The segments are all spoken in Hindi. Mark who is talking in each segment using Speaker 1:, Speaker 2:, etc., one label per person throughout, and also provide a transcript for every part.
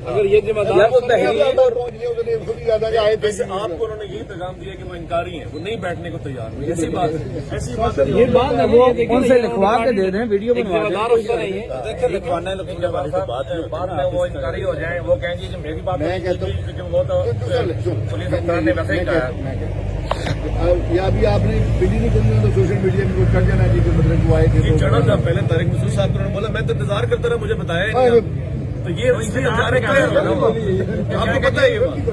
Speaker 1: अगर ये जिम्मेदार
Speaker 2: वैसे आपको उन्होंने यही पैगाम दिया कि वो इनकारी हैं, वो नहीं बैठने को तैयार नहीं। ऐसी बात
Speaker 3: ये बात है वो उनसे लिखवा के दे रहे हैं, वीडियो बनवा
Speaker 1: जिम्मेदार उसका नहीं है।
Speaker 2: देखिए लिखवाना है, लेकिन जब बाद में वो इनकारी हो जाए, वो कहेंगे कि मेरी बात
Speaker 4: मैं कहता हूँ
Speaker 2: वो तो पुलिस अफसर ने वैसे ही कहा।
Speaker 4: या अभी आपने बिल्ली नहीं करनी तो सोशल मीडिया में कुछ कर जाना जी, मतलब वो आए थे
Speaker 2: चढ़ा था पहले तारिक मसूद साहब को, बोला मैं तो इंतजार करता रहा, मुझे बताया ही नहीं। तो ये आपको पता है,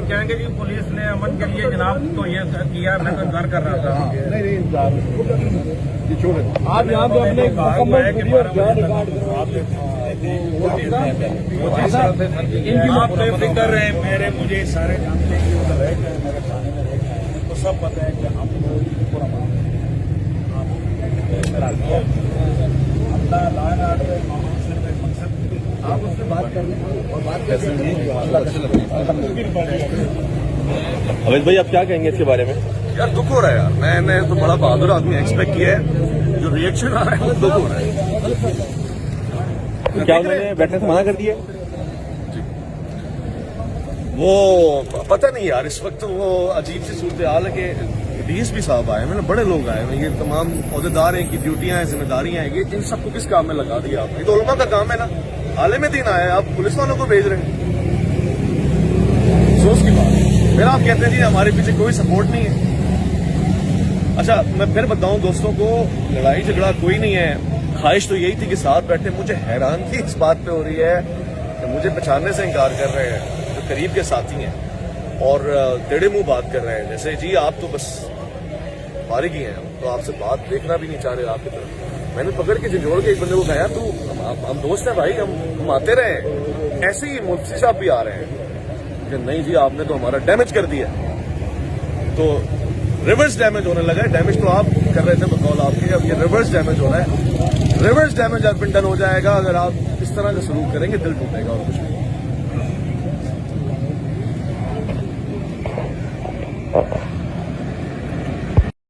Speaker 2: कहेंगे कि पुलिस ने अमन के लिए जनाब तो ये किया, मैं तो इंतजार कर रहा था।
Speaker 4: नहीं इंतजार छोड़े
Speaker 1: आप यहाँ पे अपने मुकम्मल वीडियो
Speaker 2: आप बेफिक्र रहे, मेरे मुझे सारे जानते हैं कि उधर रह गए, मेरे थाने में रह गए, तो सब पता है कि हम पूरा अपना लाइन आर्डर मकसद आप उससे बात कर रहे हैं और बात कर
Speaker 5: अमित भाई आप क्या कहेंगे इसके बारे में?
Speaker 2: यार दुख हो रहा है यार, मैंने तो बड़ा बहादुर आदमी एक्सपेक्ट किया है, जो रिएक्शन आ रहा है वो दुख हो रहा है।
Speaker 5: क्या उन्होंने बैठने से मना कर दिया?
Speaker 2: वो पता नहीं यार, इस वक्त वो अजीब सी सूरत हाल है कि डीएसपी साहब आए, मैंने बड़े लोग आए हैं, ये तमाम अहदेदार हैं की ड्यूटियां हैं, जिम्मेदारियां हैं, ये इन सबको किस काम में लगा दिया आपने? ये तो उलमा का काम है ना, आलिम दीन आया है, आप पुलिस वालों को भेज रहे हैं, अफसोस की बात है। फिर आप कहते हैं जी हमारे पीछे कोई सपोर्ट नहीं है। अच्छा मैं फिर बताऊं दोस्तों को, लड़ाई झगड़ा कोई नहीं है, ख्वाहिश तो यही थी कि साथ बैठे। मुझे हैरानगी इस बात पे हो रही है कि मुझे पहचानने से इनकार कर रहे हैं जो करीब के साथी हैं और टेढ़े मुंह बात कर रहे हैं, जैसे जी आप तो बस फारिग ही हैं, तो आपसे बात देखना भी नहीं चाह रहे आपकी तरफ। मैंने पकड़ के झिझोड़ के एक बंदे को कहा यार तू हम दोस्त हैं भाई, हम आते रहे। ऐसे ही मुफ्ती साहब भी आ रहे हैं कि नहीं जी आपने तो हमारा डैमेज कर दिया, तो रिवर्स डैमेज होने लगा है। डैमेज तो आप कर रहे थे बकौल आपके, अब ये रिवर्स डैमेज हो रहा है। रिवर्स डैमेज अब डन हो जाएगा अगर आप इस तरह का सलूक करेंगे, दिल टूटेगा और कुछ नहीं।